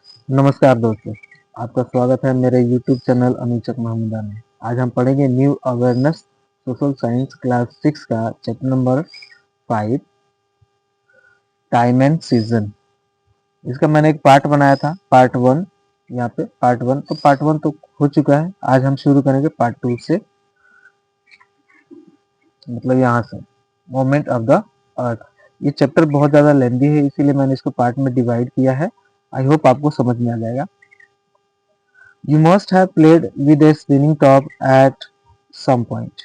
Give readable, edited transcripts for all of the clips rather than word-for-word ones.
नमस्कार दोस्तों, आपका स्वागत है मेरे YouTube चैनल अनुचक महमूदा में। आज हम पढ़ेंगे new awareness social science class 6 का chapter number 5 time and season. इसका मैंने एक पार्ट बनाया था, पार्ट 1। यहाँ पे पार्ट 1, तो पार्ट 1 तो हो चुका है। आज हम शुरू करेंगे पार्ट 2 से, मतलब यहाँ से मोमेंट ऑफ द अर्थ। ये चैप्टर बहुत ज़्यादा लेंदी है, इसीलिए मैंने इसको पार्ट में डिवाइड किया है। आई होप आपको समझ में आ जाएगा। You must have played with a spinning top at some point.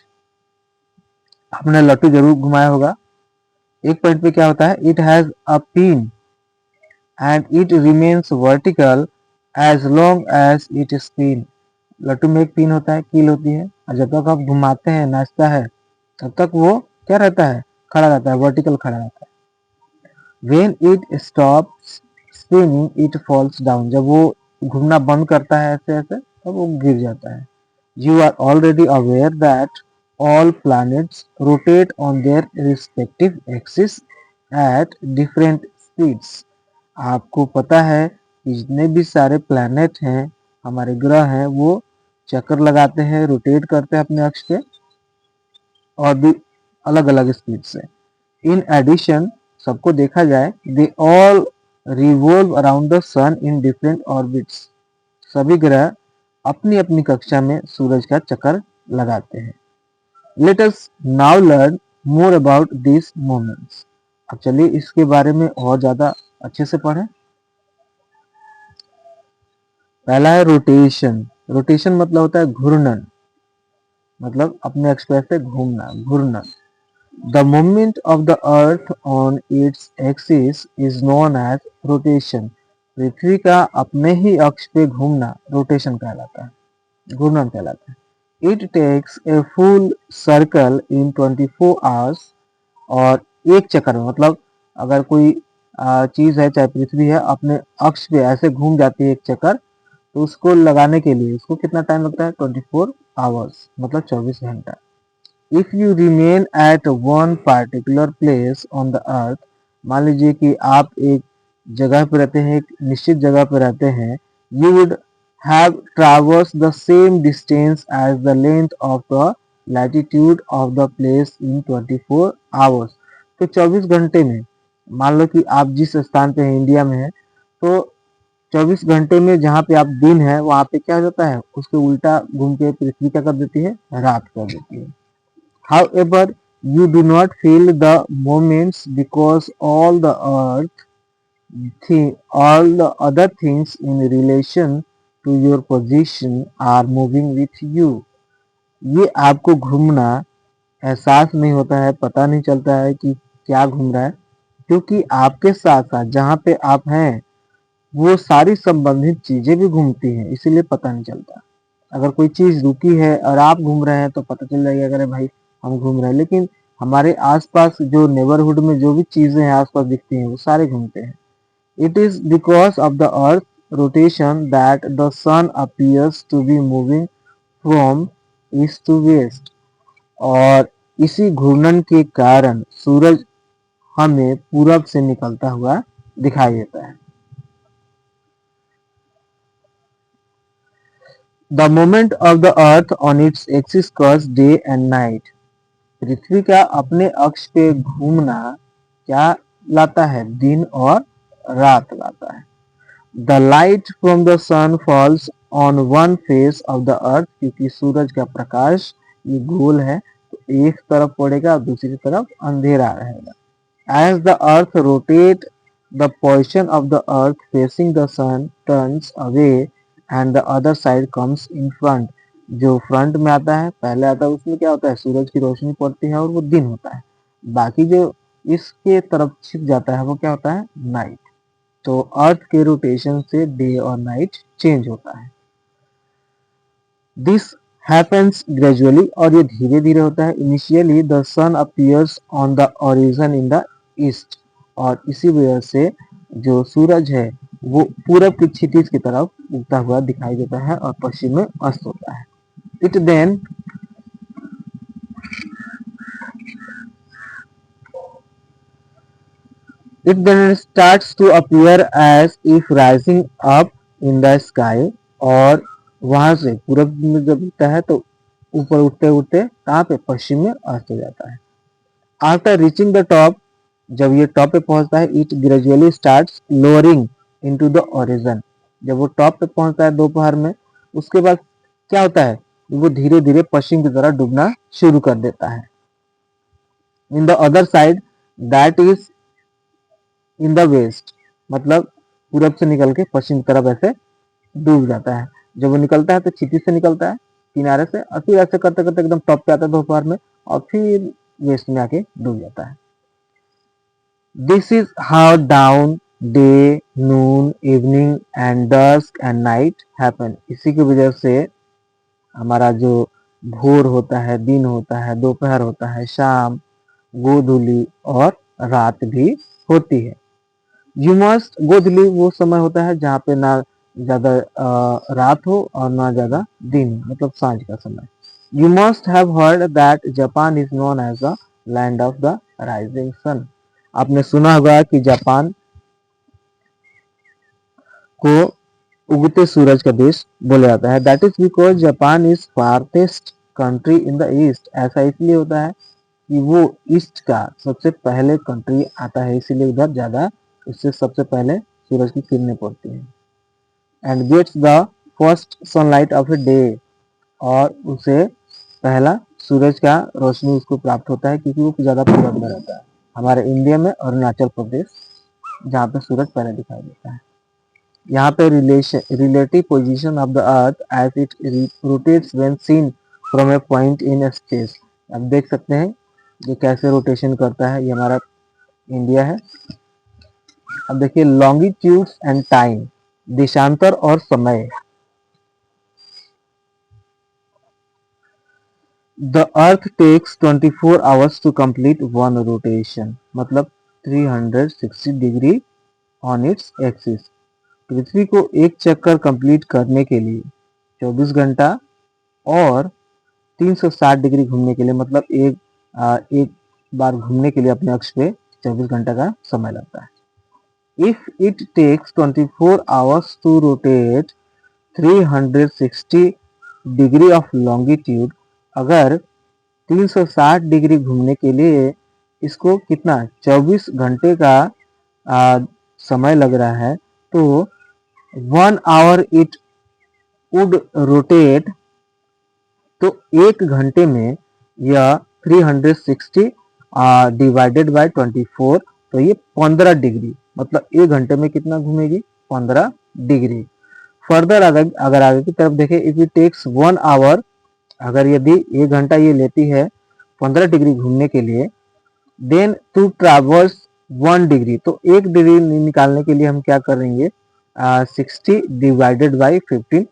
आपने लट्टू जरूर घुमाया होगा। एक पॉइंट पे क्या होता है, it has a pin and it remains vertical as long as it spin. लट्टू में एक पिन होता है, कील होती है, और जब तक आप घुमाते हैं, नाचता है, तब तक वो क्या रहता है, खड़ा रहता है, वर्टिकल खड़ा रहता है। When it stops spinning, it falls down. जब वो घूमना बंद करता है ऐसे ऐसे, तब वो गिर जाता है। You are already aware that all planets rotate on their respective axis at different speeds. आपको पता है कि जितने भी सारे प्लैनेट हैं, हमारे ग्रह हैं, वो चक्कर लगाते हैं, रोटेट करते हैं अपने अक्ष पे, और भी अलग अलग स्पीड से। इन एडिशन, सबको देखा जाए, they all revolve around the sun in different orbits. सभी ग्रह अपनी अपनी कक्षा में सूरज का चक्कर लगाते हैं। Let us now learn more about this moments. अब चलिए इसके बारे में और ज्यादा अच्छे से पढ़ें। पहला है रोटेशन। रोटेशन मतलब होता है घूर्णन, मतलब अपने अक्ष पर से घूमना, घूर्णन। The movement of the earth on its axis is known as rotation. पृथ्वी का अपने ही अक्ष पे घूमना रोटेशन कहलाता है, घूर्णन कहलाता है। It takes a full circle in 24 hours. और एक चक्कर में, मतलब अगर कोई चीज है, चाहे पृथ्वी है, अपने अक्ष पे ऐसे घूम जाती है एक चक्कर, तो उसको लगाने के लिए उसको कितना टाइम लगता है, 24 आवर्स, मतलब 24 घंटा। If you remain at one particular place on the अर्थ, मान लीजिए कि आप एक जगह पे रहते हैं, एक निश्चित जगह पे रहते हैं, you would have traverse the same distance as the length of the latitude of the place in 24 hours. तो 24 घंटे में, मान लो कि आप जिस स्थान पे हैं, इंडिया में है, तो 24 घंटे में जहाँ पे आप दिन है, वहां पे क्या हो जाता है, उसके उल्टा घूम के पृथ्वी क्या कर देती है, रात कर देती है। However, you do not feel the moments because all the other things in relation to your position are moving with you. ये आपको घूमना एहसास नहीं होता है, पता नहीं चलता है कि क्या घूम रहा है, क्योंकि आपके साथ साथ जहाँ पे आप हैं, वो सारी संबंधित चीजें भी घूमती हैं, इसीलिए पता नहीं चलता। अगर कोई चीज रुकी है और आप घूम रहे हैं तो पता चल जाएगा, अगर भाई हम घूम रहे हैं, लेकिन हमारे आसपास जो नेबरहुड में जो भी चीजें हैं आसपास दिखती हैं, वो सारे घूमते हैं। It is because of the earth rotation that the sun appears to be moving from east to west. और इसी घूर्णन के कारण सूरज हमें पूरब से निकलता हुआ दिखाई देता है। The movement of the earth on its axis causes day and night. पृथ्वी का अपने अक्ष पे घूमना क्या लाता है, दिन और रात लाता है। The light from the sun falls on one face of the earth, क्योंकि सूरज का प्रकाश ये गोल है, तो एक तरफ पड़ेगा, दूसरी तरफ अंधेरा रहेगा। As the earth rotates, the position of the earth facing the sun turns away and the other side comes in front. जो फ्रंट में आता है, पहले आता है, उसमें क्या होता है, सूरज की रोशनी पड़ती है और वो दिन होता है। बाकी जो इसके तरफ छिप जाता है, वो क्या होता है, नाइट। तो अर्थ के रोटेशन से डे और नाइट चेंज होता है। दिस हैपेंस ग्रेजुअली, और ये धीरे धीरे होता है। Initially the sun appears on the horizon in the east, और इसी वजह से जो सूरज है वो पूरब की क्षितिज की तरफ उगता हुआ दिखाई देता है और पश्चिम में अस्त होता है। It then It then starts to appear as if rising up in the sky, और वहां से पूरब में जब उठता है तो ऊपर उठते उठते कहाँ पे पश्चिम में अस्त हो जाता है. आफ्टर रीचिंग द टॉप, जब ये टॉप पे पहुंचता है, it gradually starts lowering into the origin. जब वो टॉप पे पहुंचता है दोपहर में, उसके बाद क्या होता है, वो धीरे धीरे पश्चिम की तरफ डूबना शुरू कर देता है. In the other side, that is in the west, मतलब पूरब से निकल के पश्चिम की तरफ ऐसे डूब जाता है. जब वो निकलता है तो क्षितिज से निकलता है किनारे से, और फिर ऐसे करते करते एकदम टॉप पे आता है दोपहर में, और फिर वेस्ट में आके डूब जाता है. This is how dawn, day, noon, evening and dusk and night happen. इसी की वजह से हमारा जो भोर होता है, दिन होता है, दोपहर होता है, शाम, गोधूली और रात भी होती है. यू मस्ट, गोधूली वो समय होता है जहाँ पे ना ज्यादा रात हो और ना ज्यादा दिन हो, मतलब सांझ का समय. You must have heard that Japan is known as the land of the rising sun. आपने सुना होगा कि जापान को उगते सूरज का देश बोला जाता है. That is because Japan is farthest country in the east. ऐसा इसलिए होता है कि वो ईस्ट का सबसे पहले कंट्री आता है, इसीलिए उधर ज्यादा उससे सबसे पहले सूरज की किरणें पड़ती हैं. And gets the first sunlight of a day, और उसे पहला सूरज का रोशनी उसको प्राप्त होता है क्योंकि वो ज्यादा पूरब में रहता है. हमारे इंडिया में अरुणाचल प्रदेश, जहाँ पे सूरज पहले दिखाई देता है. यहाँ पे relative position of the earth as it rotates when seen from a point in space. आप देख सकते हैं ये कैसे रोटेशन करता है. ये हमारा इंडिया है. अब देखिए लॉन्गिट्यूड्स एंड टाइम, देशांतर और समय. The earth takes 24 hours to complete one rotation, मतलब 360 डिग्री ऑन इट्स एक्सिस. पृथ्वी को एक चक्कर कंप्लीट करने के लिए 24 घंटा और 360 डिग्री घूमने के लिए, मतलब एक बार घूमने के लिए अपने अक्ष पे 24 घंटा का समय लगता है. If it takes 24 hours to rotate 360 degree of longitude, अगर 360 डिग्री घूमने के लिए इसको कितना 24 घंटे का आ, समय लग रहा है, तो 1 आवर इट वुड रोटेट, तो एक घंटे में यह 360 डिवाइडेड बाय 24, तो ये 15 डिग्री, मतलब एक घंटे में कितना घूमेगी 15 डिग्री. फर्दर अगर आगे की तरफ देखें, इफ इट टेक्स 1 आवर, अगर यदि एक घंटा ये लेती है 15 डिग्री घूमने के लिए, देन टू ट्रैवर्स 1 डिग्री, तो एक डिग्री निकालने के लिए हम क्या करेंगे 60 डिवाइडेड बाई 15,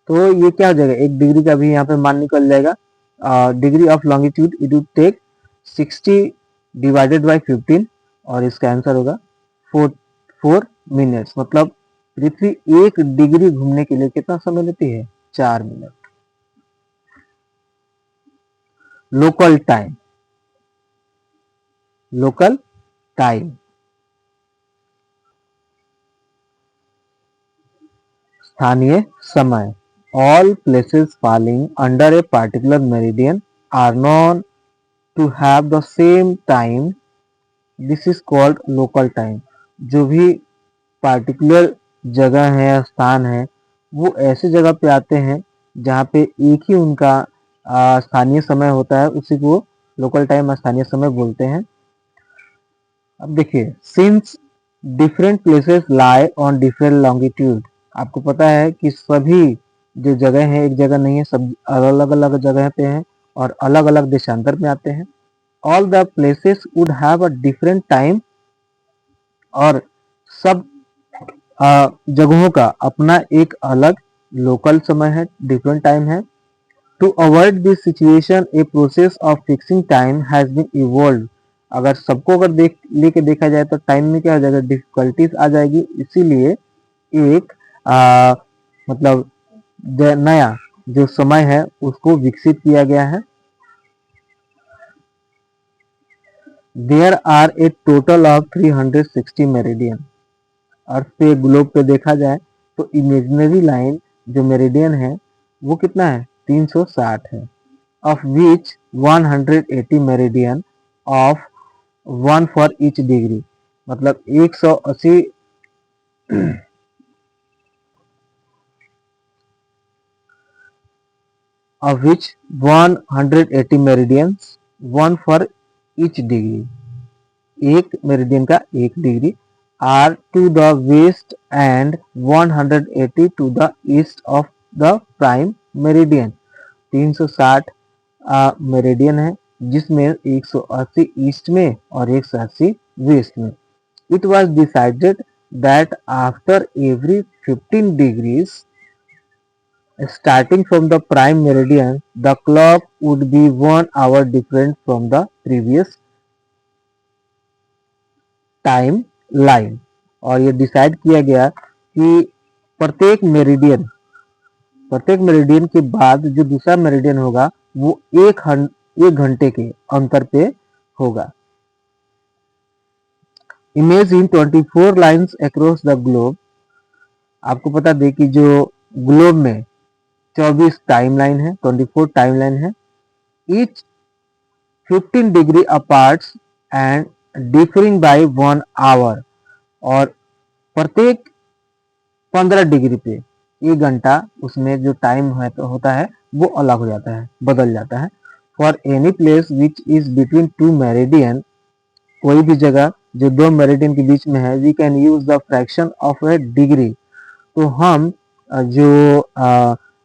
तो ये क्या हो जाएगा, एक डिग्री का भी यहाँ पे मान निकल जाएगा. Degree of longitude it would take 60 divided by 15, और इसका आंसर होगा 4 मिनट्स. मतलब पृथ्वी एक डिग्री घूमने के लिए कितना समय लेती है, 4 minute. Local time, local time, स्थानीय समय. All places falling under a particular meridian are known to have the same time. This is called local time. जो भी पार्टिकुलर जगह है, स्थान है, वो ऐसे जगह पे आते हैं जहाँ पे एक ही उनका स्थानीय समय होता है, उसी को लोकल टाइम स्थानीय समय बोलते हैं. अब देखिए, since different places lie on different longitude, आपको पता है कि सभी जो जगह है एक जगह नहीं है, सब अलग अलग जगह पे हैं और अलग अलग देशांतर में आते हैं. All the places would have a different time, और सब जगहों का अपना एक अलग लोकल समय है, डिफरेंट टाइम है. To avoid this situation a process of fixing time has been evolve. अगर सबको अगर लेके देखा जाए तो टाइम में क्या हो जाएगा, डिफिकल्टीज आ जाएगी. इसीलिए एक मतलब नया जो समय है उसको विकसित किया गया है. There are a total of 360 meridian. Earth पे ग्लोब पे देखा जाए तो इमेजिनरी लाइन जो मेरिडियन है वो कितना है 360 है, of which 180 meridian of one for each degree, मतलब 180 of which 180 meridians, one for each degree, एक मेरिडियन का एक degree, are to the west and 180 to the east of the prime meridian. 360 meridian है जिसमें 180 ईस्ट में और 180 west में। It was decided that after every 15 degrees starting from the prime meridian, the clock would be 1 hour different from the previous time line. और ये decide किया गया कि प्रत्येक मेरिडियन के बाद जो दूसरा मेरिडियन होगा वो एक घंटे के अंतर पे होगा। Imagine 24 lines across the globe. आपको बता दें कि जो ग्लोब में 24 टाइमलाइन है, 24 टाइमलाइन है, each 15 degree apart and differing by 1 hour, और प्रत्येक 15 डिग्री पे एक घंटा उसमें जो टाइम है तो होता है वो अलग हो जाता है, बदल जाता है। For any place which is between two meridian, कोई भी जगह जो दो मेरिडियन के बीच में है, we can use the fraction of a degree. तो हम जो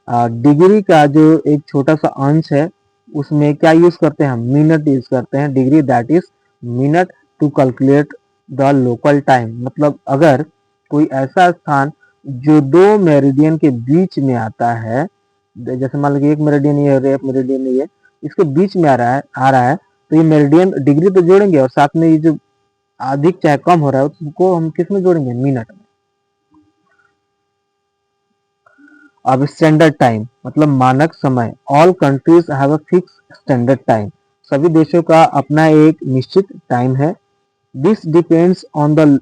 डिग्री का जो एक छोटा सा अंश है उसमें क्या यूज करते हैं, हम मिनट यूज करते हैं, degree that is minute to calculate the local time. मतलब अगर कोई ऐसा स्थान जो दो मेरिडियन के बीच में आता है, जैसे मान लीजिए एक मेरिडियन ये और एक मेरिडियन ये, इसके बीच में आ रहा है तो ये मेरिडियन डिग्री तो जोड़ेंगे और साथ में ये जो अधिक चाहे कम हो रहा है उसको हम किस में जोड़ेंगे, मिनट में। अब स्टैंडर्ड टाइम मतलब मानक समय। All countries have a fix standard time. सभी देशों का अपना एक निश्चित टाइम है। This depends on the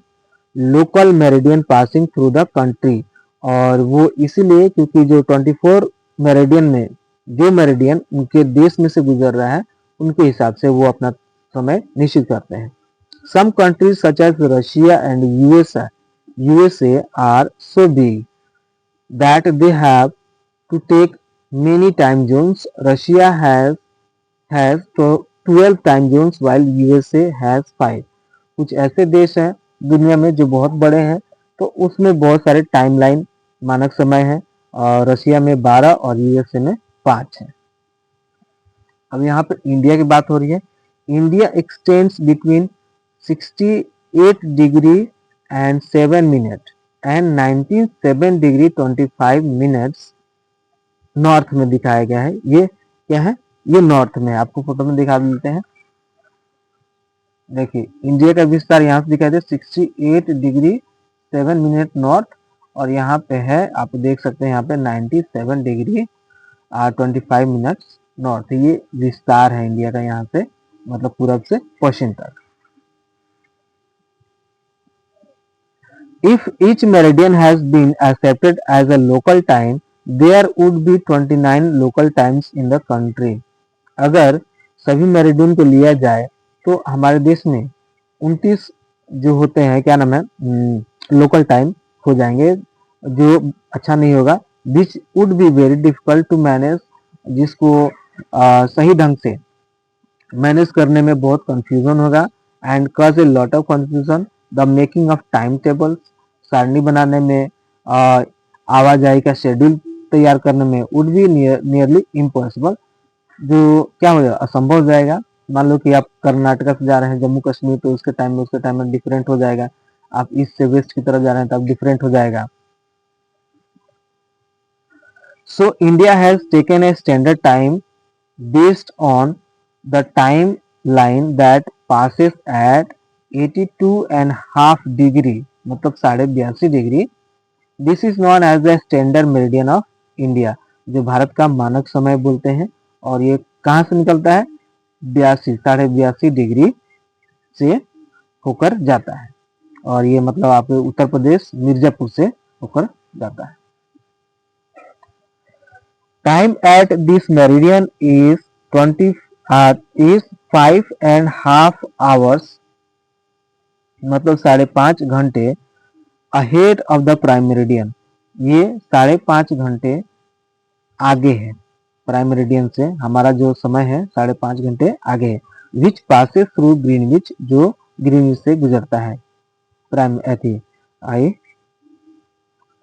local meridian passing through the country. और वो इसीलिए क्योंकि जो 24 मेरिडियन में जो मेरिडियन उनके देश में से गुजर रहा है उनके हिसाब से वो अपना समय निश्चित करते हैं। Some countries such as Russia and USA are so big that they have to take many time zones. Russia has 12 time zones while USA has 5. कुछ ऐसे देश हैं दुनिया में जो बहुत बड़े हैं तो उसमें बहुत सारे टाइमलाइन मानक समय है, और रशिया में 12 और यूएसए में 5 है। अब यहाँ पर इंडिया की बात हो रही है। India extends between 68 degree and 7 minute and 97 degree 25 minutes north में दिखाया गया है। ये क्या है, ये नॉर्थ में, आपको फोटो में दिखा देते हैं। देखिए इंडिया का विस्तार यहाँ से दिखाई दे 68 डिग्री 7 मिनट नॉर्थ, और यहाँ पे है आप देख सकते हैं यहाँ पे 97 डिग्री 25 मिनट्स नॉर्थ। ये विस्तार है इंडिया का यहाँ से, मतलब पूरब से पश्चिम तक। If each meridian has been accepted as a local time, there would be 29 local times in the country. अगर सभी मेरिडियन को लिया जाए तो हमारे देश में 29 जो होते हैं, क्या नाम है, लोकल टाइम हो जाएंगे, जो अच्छा नहीं होगा। Which would be very difficult to manage, जिसको सही ढंग से मैनेज करने में बहुत कंफ्यूजन होगा। And cause a lot of confusion the making of time tables, सारणी बनाने में, आवाजाही का शेड्यूल तैयार करने में वुड बी नियरली इम्पॉसिबल, जो क्या हो जाएगा, असंभव हो जाएगा। मान लो कि आप कर्नाटका से जा रहे हैं जम्मू कश्मीर तो उसके टाइम में डिफरेंट हो जाएगा, आप ईस्ट से वेस्ट की तरफ जा रहे हैं तब डिफरेंट हो जाएगा। So India has taken a standard time based on the timeline that passes at 82.5 degree, मतलब 82.5 degree. This is known as the standard meridian of India, जो भारत का मानक समय बोलते हैं। और ये कहाँ से निकलता है, 82 डिग्री से होकर जाता है, और ये मतलब आप उत्तर प्रदेश मिर्जापुर से होकर जाता है। Time at this meridian is 20 is 5.5 hours, मतलब 5.5 घंटे ahead of the prime meridian, ये 5.5 घंटे आगे है। प्राइम मेरिडियन से हमारा जो समय है 5.5 घंटे आगे है। विच पासेस थ्रू ग्रीनविच, जो ग्रीनविच से गुजरता है प्राइम एथी आई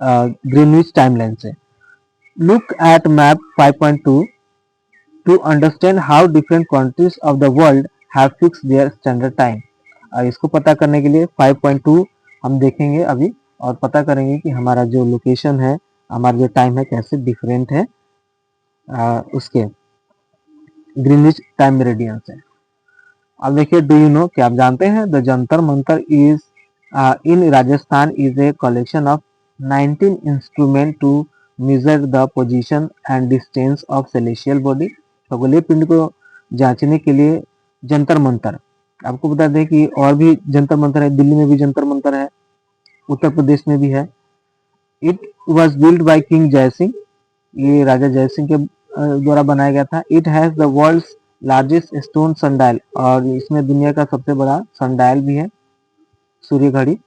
ग्रीनविच टाइमलाइन से। Look at map 5.2 to understand how different countries of the world have fixed their standard time. इसको पता करने के लिए 5.2 हम देखेंगे अभी, और पता करेंगे कि हमारा जो लोकेशन है, हमारा जो टाइम है कैसे डिफरेंट है उसके ग्रीनविच टाइम मेरिडियन से। अब देखिए, डू यू नो, क्या आप जानते हैं the Jantar Mantar is in Rajasthan is a collection of 19 instrument to measure the position and distance of celestial body. खगोलीय पिंड को जांचने के लिए जंतर मंतर, आपको बता दें कि और भी जंतर मंतर है, दिल्ली में भी जंतर मंतर है, उत्तर प्रदेश में भी है। It was build by king जय सिंह, ये राजा जय सिंह के द्वारा बनाया गया था। It has the world's largest stone sundial, और इसमें दुनिया का सबसे बड़ा सनडायल भी है, सूर्य घड़ी।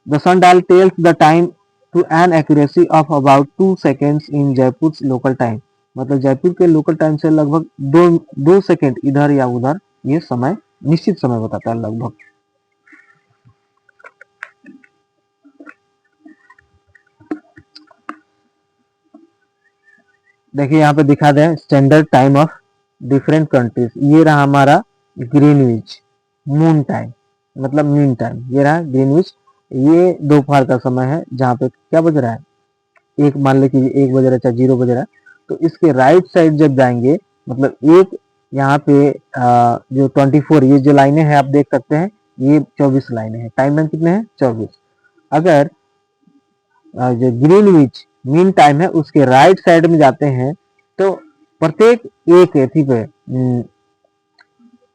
The sundial tells the time to an accuracy of about 2 seconds in Jaipur local time, मतलब जयपुर के लोकल टाइम से लगभग 2 सेकेंड इधर या उधर ये समय, निश्चित समय बताता है लगभग। देखिए यहाँ पे दिखा दें standard time of different countries. ये रहा हमारा ग्रीनविच मून टाइम, मतलब मीन टाइम, ये रहा ग्रीनविच। ये दोपहर का समय है, जहाँ पे क्या बज रहा है, एक, मान लीजिए 1 बज रहा है, चाहे 0 बज रहा है, तो इसके राइट साइड जब जाएंगे, मतलब एक यहाँ पे जो 24, ये जो लाइनें हैं आप देख सकते हैं, ये 24 लाइनें हैं। टाइम लाइन कितने हैं, 24। अगर जो ग्रीनविच मीन टाइम है उसके राइट साइड में जाते हैं, तो प्रत्येक एक एथी पे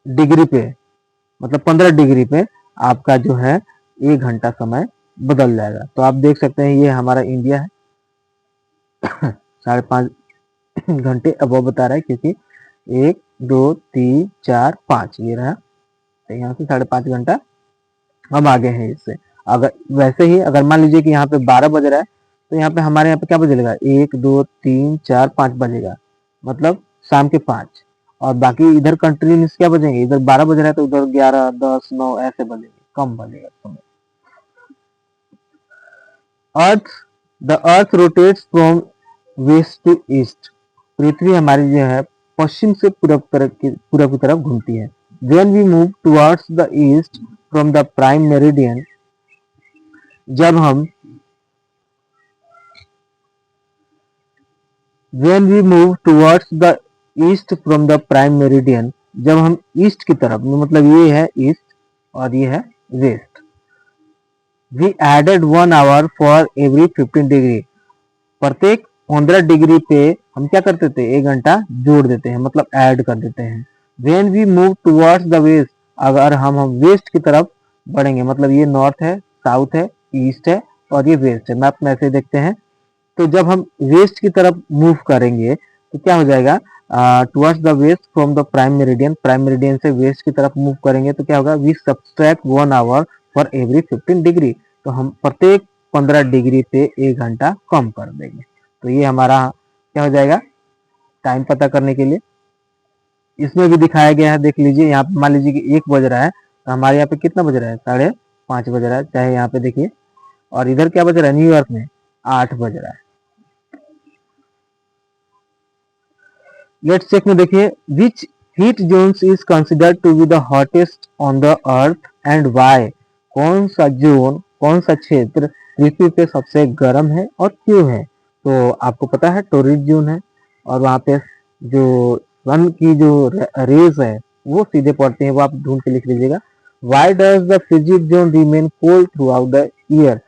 डिग्री पे, मतलब 15 डिग्री पे आपका जो है 1 घंटा समय बदल जाएगा। तो आप देख सकते हैं ये हमारा इंडिया है 5.5 घंटे अब बता रहा है, क्योंकि 1 2 3 4 5 ये रहा, तो यहाँ से 5.5 घंटा हम आगे हैं इससे। अगर वैसे ही अगर मान लीजिए कि यहाँ पे 12 बज रहा है, तो यहाँ पे हमारे यहाँ पे क्या बजेगा, 1 2 3 4 5 बजेगा, मतलब शाम के 5। और बाकी इधर कंट्री में क्या बजेंगे, इधर 12 बज रहा है तो उधर 11 10 9 ऐसे बजेंगे, कम बजेगा समय। Earth the earth rotates from west to east, पृथ्वी हमारी जो है पश्चिम से पूरब की तरफ घूमती है। When we move towards the east from the prime meridian, जब हम when we move towards the east from the prime meridian, जब हम ईस्ट की तरफ, मतलब ये है ईस्ट और ये है west. We added 1 hour for every 15 degree, प्रत्येक 15 डिग्री पे हम क्या करते थे, 1 घंटा जोड़ देते हैं, मतलब ऐड कर देते हैं। When we move towards the west, अगर हम वेस्ट की तरफ बढ़ेंगे, मतलब ये नॉर्थ है, साउथ है, ईस्ट है और ये वेस्ट है, मैप में ऐसे देखते हैं। तो जब हम वेस्ट की तरफ मूव करेंगे तो क्या हो जाएगा, towards the west from the prime meridian, prime meridian से वेस्ट की तरफ मूव करेंगे तो क्या होगा, we subtract 1 hour for every 15 degree, तो हम प्रत्येक 15 डिग्री पे 1 घंटा कम कर देंगे। तो ये हमारा क्या हो जाएगा, टाइम पता करने के लिए। इसमें भी दिखाया गया है, देख लीजिए, यहाँ पे मान लीजिए कि 1 बज रहा है, तो हमारे यहाँ पे कितना बज रहा है, 5:30 बज रहा है, चाहे यहाँ पे देखिए। और इधर क्या बज रहा है, न्यूयॉर्क में 8 बज रहा है। लेट्स चेक में देखिए, which heat zones is considered to be the hottest on the earth and why, कौन सा जोन, कौन सा क्षेत्र पृथ्वी पे सबसे गर्म है और क्यों है। तो आपको पता है टोरिड जोन है, और वहाँ पे जो सन की जो रेज है वो सीधे पड़ते हैं, वो आप ढूंढ के लिख लीजिएगा। Why does the frigid zone remain cold through out the year,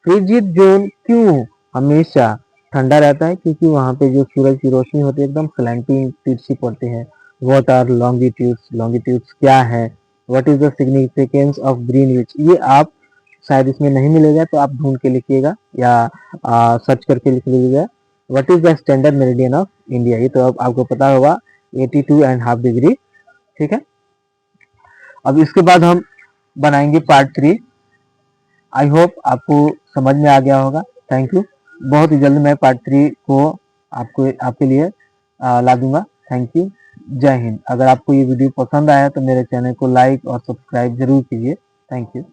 frigid zone क्यों हमेशा ठंडा रहता है, क्योंकि वहाँ पे जो सूरज की रोशनी होती है एकदम स्लैंटिंग तिरछी पड़ती है। व्हाट आर लॉन्गिट्यूड्स, लॉन्गिट्यूड्स क्या है, what is the significance of Greenwich, ये आप शायद इसमें नहीं मिलेगा तो आप ढूंढ के लिखिएगा या सर्च करके लिख लीजिएगा। What is the standard meridian of India, ये तो अब आपको पता होगा 82.5 डिग्री। ठीक है, अब इसके बाद हम बनाएंगे पार्ट 3। आई होप आपको समझ में आ गया होगा। Thank you. बहुत ही जल्द मैं पार्ट 3 को आपके लिए ला दूंगा। Thank you. जय हिंद। अगर आपको ये वीडियो पसंद आया तो मेरे चैनल को लाइक और सब्सक्राइब जरूर कीजिए। Thank you.